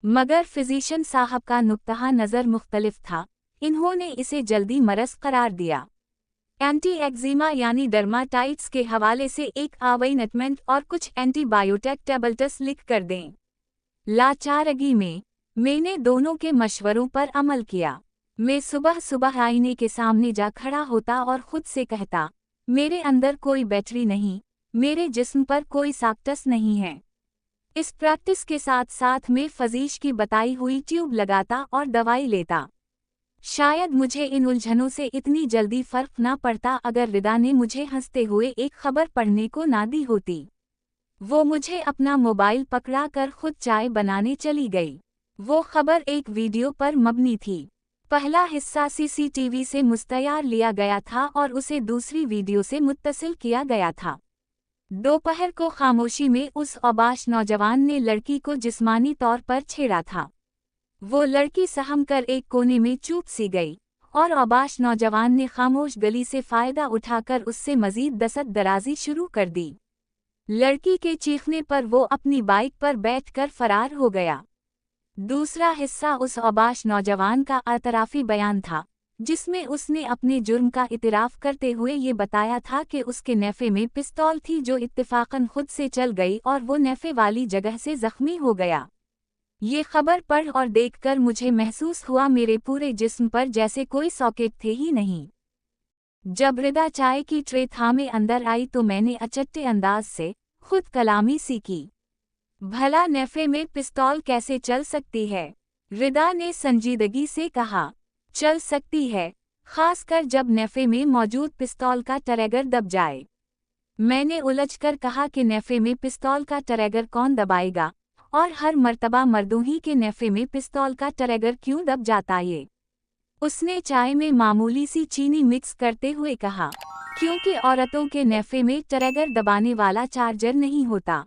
मगर फिजिशियन साहब का नुक्ता नज़र मुख्तलिफ था। इन्होंने इसे जल्दी मरज़ करार दिया। एंटी एक्जिमा यानी डर्माटाइट्स के हवाले से एक ऑइंटमेंट और कुछ एंटीबायोटिक टैबलेट्स लिख कर दें। लाचारगी में मैंने दोनों के मशवरों पर अमल किया। मैं सुबह सुबह आईने के सामने जा खड़ा होता और खुद से कहता, मेरे अंदर कोई बैटरी नहीं, मेरे जिस्म पर कोई साक्टस नहीं है। इस प्रैक्टिस के साथ साथ मैं फजीश की बताई हुई ट्यूब लगाता और दवाई लेता। शायद मुझे इन उलझनों से इतनी जल्दी फर्क ना पड़ता अगर रिदा ने मुझे हंसते हुए एक खबर पढ़ने को ना दी होती। वो मुझे अपना मोबाइल पकड़ा कर खुद चाय बनाने चली गई। वो खबर एक वीडियो पर मबनी थी। पहला हिस्सा सीसीटीवी से मुस्तैयार लिया गया था और उसे दूसरी वीडियो से मुत्तसिल किया गया था। दोपहर को खामोशी में उस औबाश नौजवान ने लड़की को जिस्मानी तौर पर छेड़ा था। वो लड़की सहम कर एक कोने में चूप सी गई और औबाश नौजवान ने खामोश गली से फ़ायदा उठाकर उससे मज़ीद दसत दराजी शुरू कर दी। लड़की के चीखने पर वो अपनी बाइक पर बैठकर फरार हो गया। दूसरा हिस्सा उस औबाश नौजवान का एतराफ़ी बयान था, जिसमें उसने अपने जुर्म का इतराफ़ करते हुए ये बताया था कि उसके नेफ़े में पिस्तौल थी जो इत्तेफ़ाक़न खुद से चल गई और वो नेफ़े वाली जगह से ज़ख्मी हो गया। ये खबर पढ़ और देखकर मुझे महसूस हुआ मेरे पूरे जिस्म पर जैसे कोई सॉकेट थे ही नहीं। जब रिदा चाय की ट्रे थामे अंदर आई तो मैंने अचट्टे अंदाज से खुद कलामी सीखी। भला नेफ़े में पिस्तौल कैसे चल सकती है? रिदा ने संजीदगी से कहा, चल सकती है, खासकर जब नेफ़े में मौजूद पिस्तौल का ट्रिगर दब जाए। मैंने उलझकर कहा कि नेफ़े में पिस्तौल का ट्रिगर कौन दबाएगा और हर मर्तबा मर्दों ही के नेफ़े में पिस्तौल का ट्रिगर क्यों दब जाता ये? उसने चाय में मामूली सी चीनी मिक्स करते हुए कहा, क्योंकि औरतों के नेफ़े में ट्रिगर दबाने वाला चार्जर नहीं होता।